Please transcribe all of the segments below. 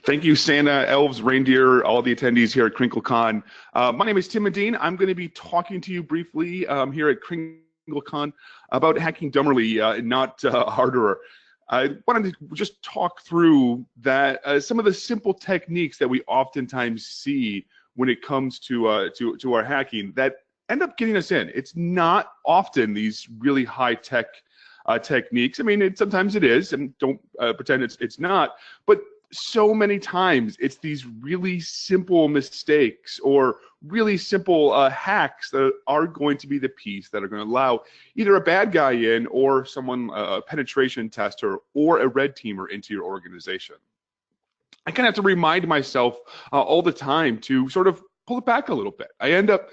Thank you, Santa, elves, reindeer, all the attendees here at KringleCon. My name is Tim Medin. I'm going to be talking to you briefly here at KringleCon about hacking Dumberly, not Harderer. I wanted to just talk through that some of the simple techniques that we oftentimes see when it comes to our hacking that end up getting us in. It's not often these really high tech techniques. I mean, sometimes it is, and don't pretend it's not. But so many times it's these really simple mistakes or really simple hacks that are going to be the piece that are going to allow either a bad guy in or someone, a penetration tester or a red teamer into your organization. I kind of have to remind myself all the time to sort of pull it back a little bit. I end up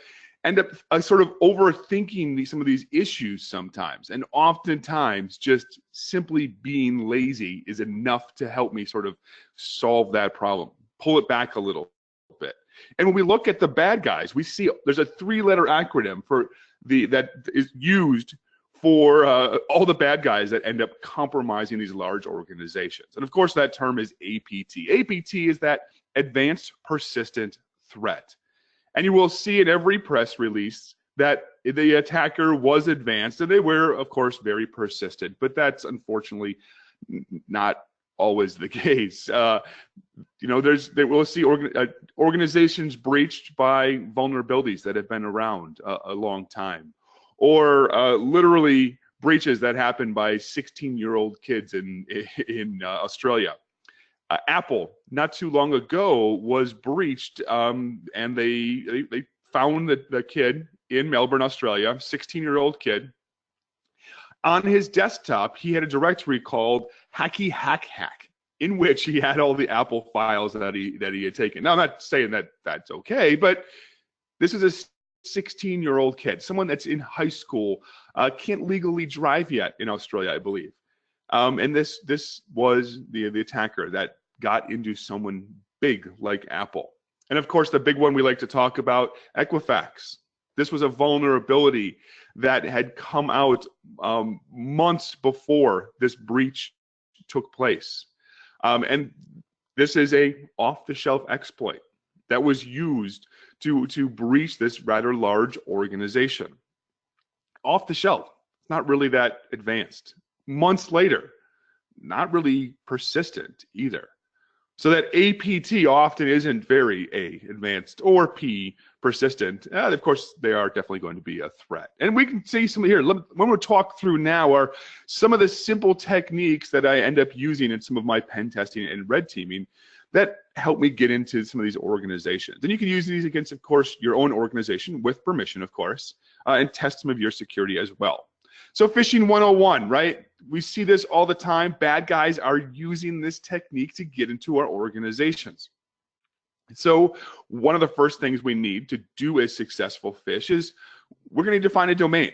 sort of overthinking some of these issues sometimes, and oftentimes just simply being lazy is enough to help me sort of solve that problem, pull it back a little bit. And when we look at the bad guys, we see there's a 3-letter acronym that is used for all the bad guys that end up compromising these large organizations. And of course, that term is APT. APT is that Advanced Persistent Threat. And you will see in every press release that the attacker was advanced, and they were, of course, very persistent. But that's unfortunately not always the case. We'll see organizations breached by vulnerabilities that have been around a long time, or literally breaches that happen by 16-year-old kids in Australia. Apple, not too long ago, was breached, and they found the kid in Melbourne, Australia, 16-year-old kid. On his desktop, he had a directory called Hacky Hack Hack, in which he had all the Apple files that he had taken. Now, I'm not saying that that's okay, but this is a 16-year-old kid, someone that's in high school, can't legally drive yet in Australia, I believe. And this was the attacker that got into someone big like Apple. And of course, the big one we like to talk about, Equifax. This was a vulnerability that had come out months before this breach took place. And this is a off-the-shelf exploit that was used to breach this rather large organization. Off the shelf, not really that advanced. Months later, not really persistent either. So that APT often isn't very A, advanced, or P, persistent. Of course, they are definitely going to be a threat. And we can see some here. When we're talk through now are some of the simple techniques that I end up using in some of my pen testing and red teaming that help me get into some of these organizations. And you can use these against, of course, your own organization with permission, of course, and test some of your security as well. So phishing 101, right? We see this all the time. Bad guys are using this technique to get into our organizations. So one of the first things we need to do a successful phish is we're going to need to find a domain,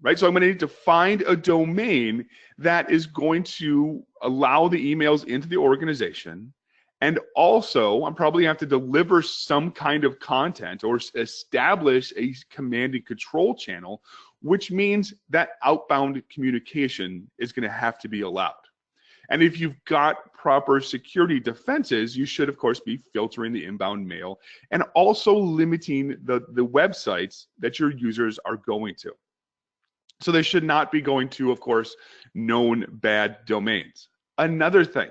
right? So I'm going to need to find a domain that is going to allow the emails into the organization. And also, I'm probably going to have to deliver some kind of content or establish a command and control channel, which means that outbound communication is going to have to be allowed. And if you've got proper security defenses, you should, of course, be filtering the inbound mail and also limiting the websites that your users are going to. So they should not be going to, of course, known bad domains. Another thing,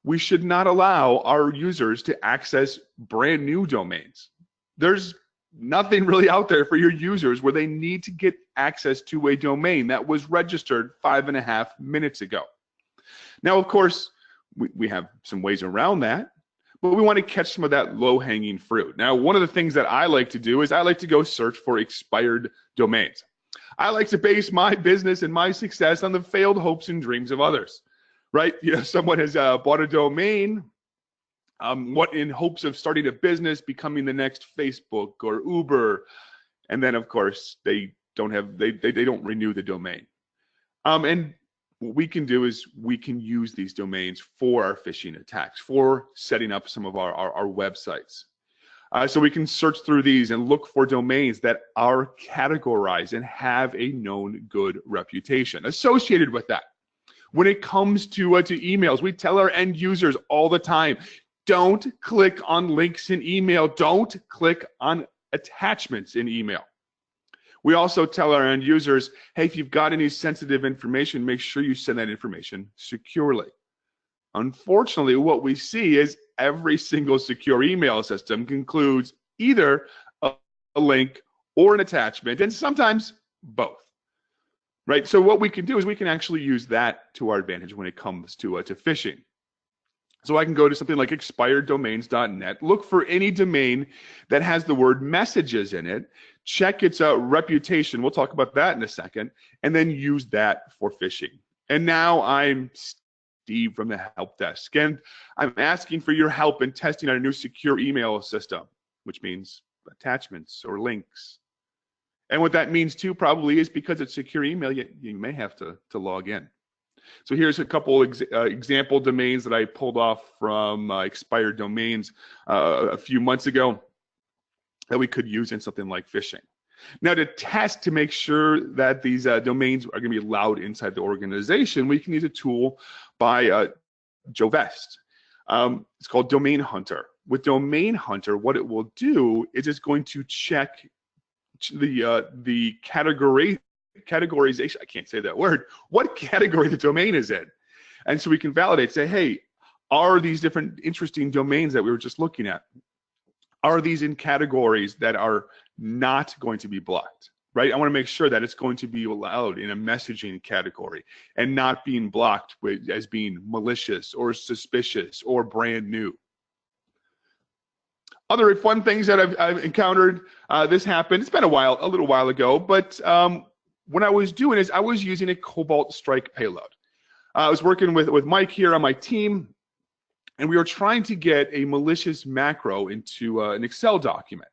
we should not allow our users to access brand new domains. There's nothing really out there for your users where they need to get access to a domain that was registered 5.5 minutes ago. Now, of course, we have some ways around that, but we want to catch some of that low-hanging fruit. Now, one of the things that I like to do is I like to go search for expired domains. I like to base my business and my success on the failed hopes and dreams of others, right? You know, someone has bought a domain, what in hopes of starting a business, becoming the next Facebook or Uber, and then of course they don't renew the domain. And what we can do is we can use these domains for our phishing attacks, for setting up some of our websites. So we can search through these and look for domains that are categorized and have a known good reputation associated with that. When it comes to emails, we tell our end users all the time, Don't click on links in email. Don't click on attachments in email. We also tell our end users, hey, if you've got any sensitive information, make sure you send that information securely. Unfortunately, what we see is every single secure email system includes either a link or an attachment, and sometimes both. Right? So what we can do is we can actually use that to our advantage when it comes to phishing. So I can go to something like expireddomains.net, look for any domain that has the word messages in it, check its reputation, we'll talk about that in a second, and then use that for phishing. And now I'm Steve from the help desk, and I'm asking for your help in testing our new secure email system, which means attachments or links. And what that means too probably is because it's secure email, you may have to log in. So here's a couple example domains that I pulled off from expired domains a few months ago that we could use in something like phishing. Now, to test to make sure that these domains are going to be allowed inside the organization, we can use a tool by Joe Vest. It's called Domain Hunter. With Domain Hunter, what it will do is it's going to check the categorization, I can't say that word, what category the domain is in. And so we can validate, say, hey, are these different interesting domains that we were just looking at, are these in categories that are not going to be blocked, right? I want to make sure that it's going to be allowed in a messaging category and not being blocked as being malicious or suspicious or brand new. Other fun things that I've encountered, this happened, it's been a little while ago, but what I was doing is I was using a Cobalt Strike payload. I was working with Mike here on my team, and we were trying to get a malicious macro into an Excel document.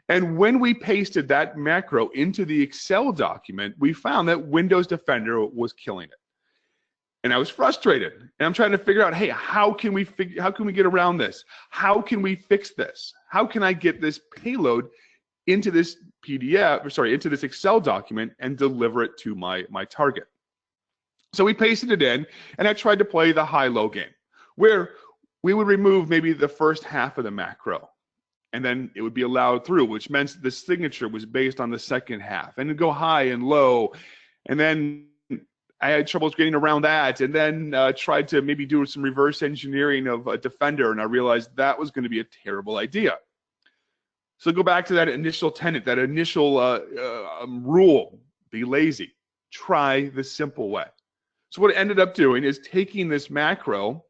And when we pasted that macro into the Excel document, we found that Windows Defender was killing it. And I was frustrated. And I'm trying to figure out, hey, how can we get around this? How can we fix this? How can I get this payload into this into this Excel document and deliver it to my target? So we pasted it in, and I tried to play the high-low game, where we would remove maybe the first half of the macro, and then it would be allowed through, which meant the signature was based on the second half, and it'd go high and low, and then I had troubles getting around that, and then tried to maybe do some reverse engineering of a Defender, and I realized that was going to be a terrible idea. So go back to that initial tenet, that initial rule: be lazy. Try the simple way. So what I ended up doing is taking this macro,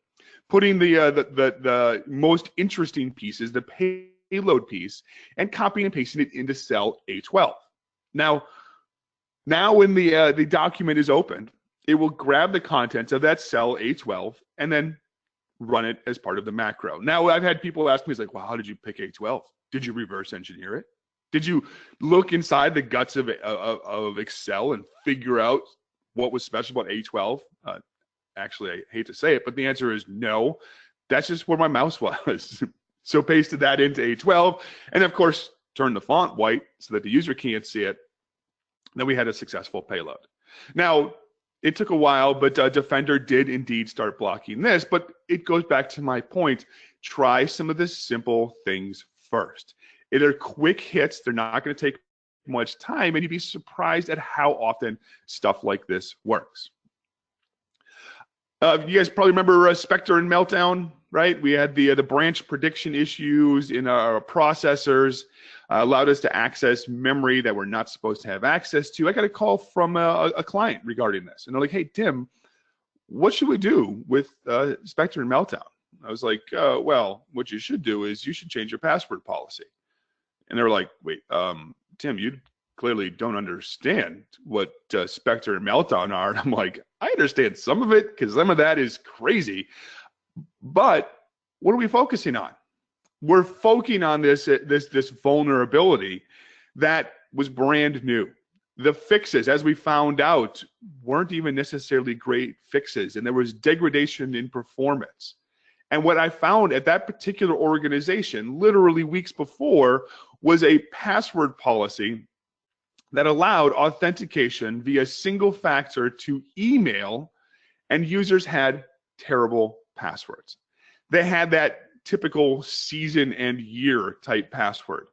putting the most interesting pieces, the payload piece, and copying and pasting it into cell A12. Now when the document is opened, it will grab the contents of that cell A12 and then run it as part of the macro. Now, I've had people ask me, it's like, well, how did you pick A12? Did you reverse engineer it? Did you look inside the guts of Excel and figure out what was special about A12? Actually, I hate to say it, but the answer is no. That's just where my mouse was. So pasted that into A12, and of course, turned the font white so that the user can't see it. Then we had a successful payload. Now, it took a while, but Defender did indeed start blocking this, but it goes back to my point. Try some of the simple things first. They're quick hits. They're not going to take much time, and you'd be surprised at how often stuff like this works. You guys probably remember Spectre and Meltdown, right? We had the branch prediction issues in our processors, allowed us to access memory that we're not supposed to have access to. I got a call from a client regarding this, and they're like, hey, Tim, what should we do with Spectre and Meltdown? I was like, well, what you should do is you should change your password policy. And they're like, wait, Tim, you clearly don't understand what Spectre and Meltdown are. And I'm like, I understand some of it because some of that is crazy. But what are we focusing on? We're focusing on this vulnerability that was brand new. The fixes, as we found out, weren't even necessarily great fixes, and there was degradation in performance. And what I found at that particular organization, literally weeks before, was a password policy that allowed authentication via single factor to email, and users had terrible passwords. They had that typical season and year type password,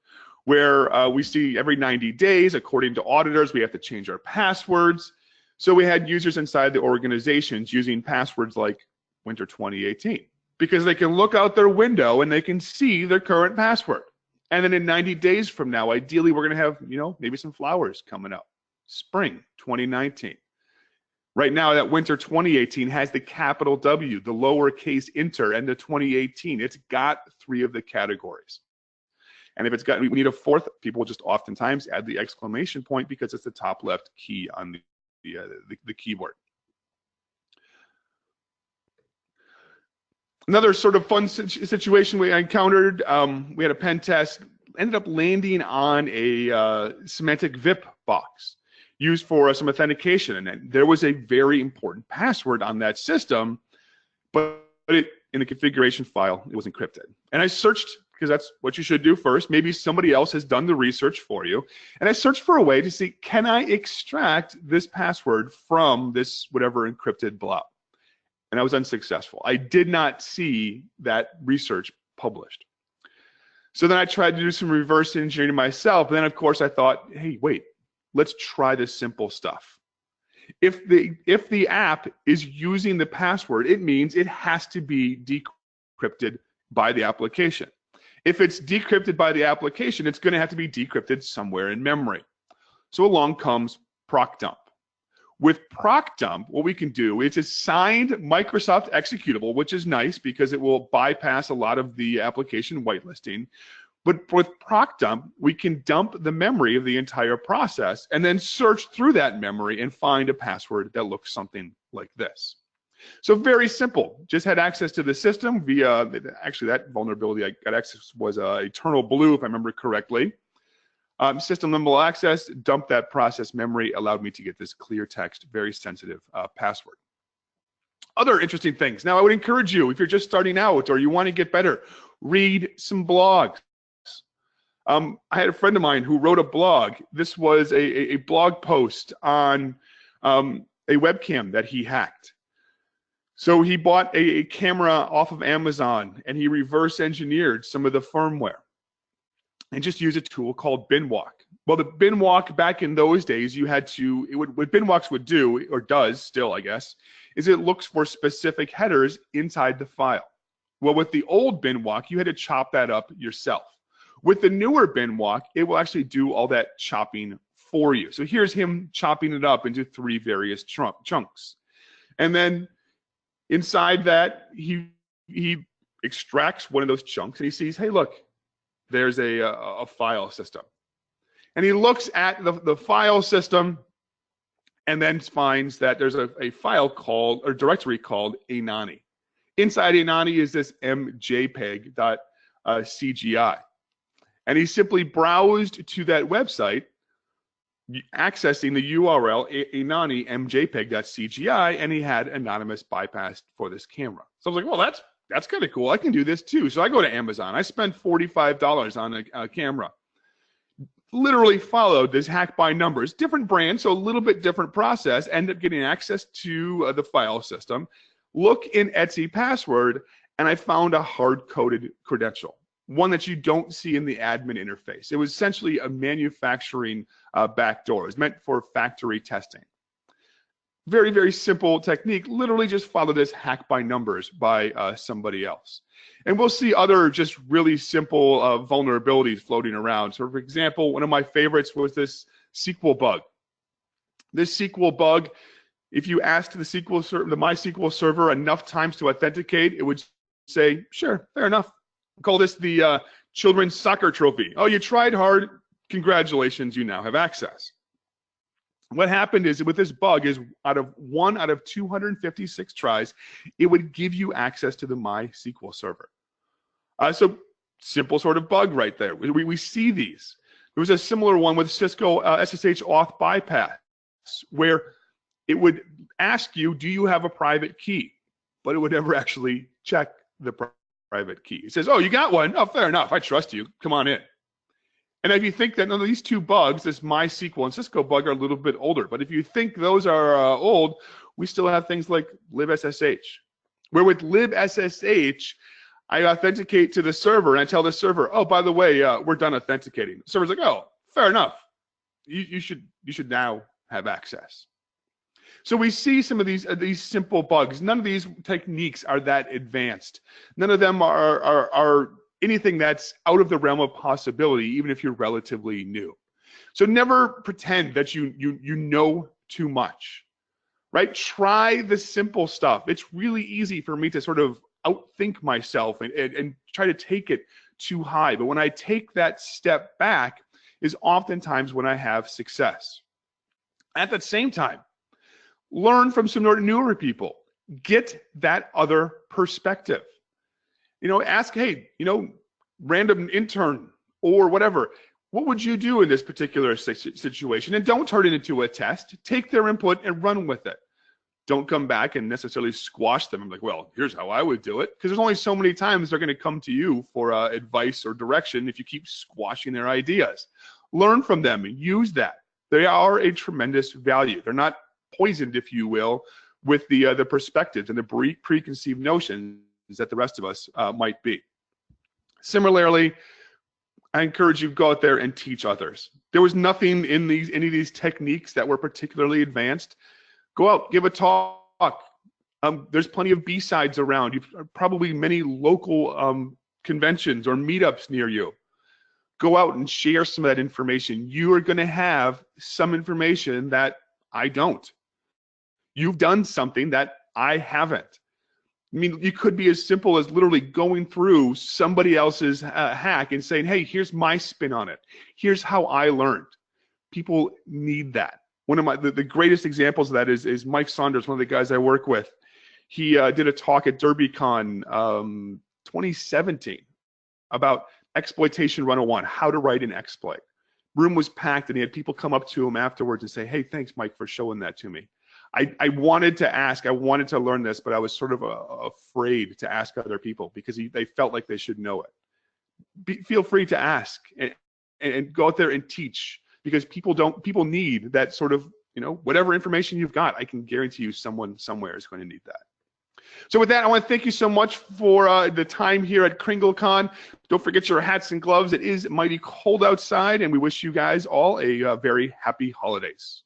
where we see every 90 days, according to auditors, we have to change our passwords. So we had users inside the organizations using passwords like winter 2018, because they can look out their window and they can see their current password. And then in 90 days from now, ideally, we're going to have, maybe some flowers coming up. Spring 2019. Right now, that winter 2018 has the capital W, the lowercase inter, and the 2018. It's got 3 of the categories. And if we need a 4th, people just oftentimes add the exclamation point because it's the top left key on the keyboard. Another sort of fun situation we encountered, we had a pen test, ended up landing on a semantic VIP box used for some authentication. And there was a very important password on that system, but in the configuration file, it was encrypted. And I searched, because that's what you should do first. Maybe somebody else has done the research for you. And I searched for a way to see, can I extract this password from this whatever encrypted blob? And I was unsuccessful. I did not see that research published. So then I tried to do some reverse engineering myself. And then, of course, I thought, hey, wait, let's try this simple stuff. If the app is using the password, it means it has to be decrypted by the application. If it's decrypted by the application, it's going to have to be decrypted somewhere in memory. So along comes procdump. With procdump, what we can do is a signed Microsoft executable, which is nice because it will bypass a lot of the application whitelisting. But with procdump, we can dump the memory of the entire process and then search through that memory and find a password that looks something like this. So very simple. Just had access to the system via, actually that vulnerability I got access was Eternal Blue, if I remember correctly. System level access, dumped that process memory, allowed me to get this clear text, very sensitive password. Other interesting things. Now I would encourage you, if you're just starting out or you want to get better, read some blogs. I had a friend of mine who wrote a blog. This was a blog post on a webcam that he hacked. So he bought a camera off of Amazon and he reverse engineered some of the firmware and just used a tool called binwalk. Well, the binwalk back in those days, you had to, what binwalks would do, or does still, I guess, is it looks for specific headers inside the file. Well, with the old binwalk, you had to chop that up yourself. With the newer binwalk, it will actually do all that chopping for you. So here's him chopping it up into 3 various chunks. And then inside that, he extracts one of those chunks and he sees, hey, look, there's a file system. And he looks at the file system and then finds that there's a file called, or directory called Anani. Inside Anani is this mjpeg.cgi. And he simply browsed to that website, accessing the URL Anani mjpeg.cgi, and he had anonymous bypass for this camera. So I was like, well, that's kind of cool. I can do this too. So I go to Amazon. I spent $45 on a camera. Literally followed this hack by numbers, different brand, so a little bit different process. Ended up getting access to the file system. Look in Etsy password, and I found a hard-coded credential, one that you don't see in the admin interface. It was essentially a manufacturing backdoor. It was meant for factory testing. Very, very simple technique. Literally just follow this hack by numbers by somebody else. And we'll see other just really simple vulnerabilities floating around. So for example, one of my favorites was this SQL bug. This SQL bug, if you asked the MySQL server enough times to authenticate, it would say, sure, fair enough. Call this the children's soccer trophy. Oh, you tried hard. Congratulations, you now have access. What happened is with this bug is one out of 256 tries, it would give you access to the MySQL server. So simple sort of bug right there. We see these. There was a similar one with Cisco SSH auth bypass where it would ask you, do you have a private key? But it would never actually check the private key. It says, oh, you got one? Oh, fair enough. I trust you. Come on in. And if you think that none of these 2 bugs, this MySQL and Cisco bug, are a little bit older, but if you think those are old, we still have things like libssh. Where with libssh, I authenticate to the server and I tell the server, oh, by the way, we're done authenticating. The server's like, oh, fair enough. You should now have access. So we see some of these simple bugs. None of these techniques are that advanced. None of them are anything that's out of the realm of possibility, even if you're relatively new. So never pretend that you know too much, right? Try the simple stuff. It's really easy for me to sort of outthink myself and try to take it too high. But when I take that step back is oftentimes when I have success. At the same time, learn from some newer people. Get that other perspective. Ask, hey, random intern or whatever, what would you do in this particular situation? And don't turn it into a test. Take their input and run with it. Don't come back and necessarily squash them. I'm like, well, here's how I would do it. Because there's only so many times they're going to come to you for advice or direction if you keep squashing their ideas. Learn from them and use that. They are a tremendous value. They're not poisoned, if you will, with the perspectives and the preconceived notions that the rest of us might be. Similarly, I encourage you to go out there and teach others. There was nothing in any of these techniques that were particularly advanced. Go out, give a talk. There's plenty of B-sides around. You've probably many local conventions or meetups near you. Go out and share some of that information. You are going to have some information that I don't. You've done something that I haven't. I mean, you could be as simple as literally going through somebody else's hack and saying, hey, here's my spin on it. Here's how I learned. People need that. One of the greatest examples of that is Mike Saunders, one of the guys I work with. He did a talk at DerbyCon 2017 about exploitation 101, how to write an exploit. Room was packed and he had people come up to him afterwards and say, hey, thanks, Mike, for showing that to me. I wanted to ask, I wanted to learn this, but I was sort of afraid to ask other people because they felt like they should know it. Feel free to ask and go out there and teach, because people need that sort of, whatever information you've got, I can guarantee you someone somewhere is going to need that. So with that, I want to thank you so much for the time here at KringleCon. Don't forget your hats and gloves. It is mighty cold outside, and we wish you guys all a very happy holidays.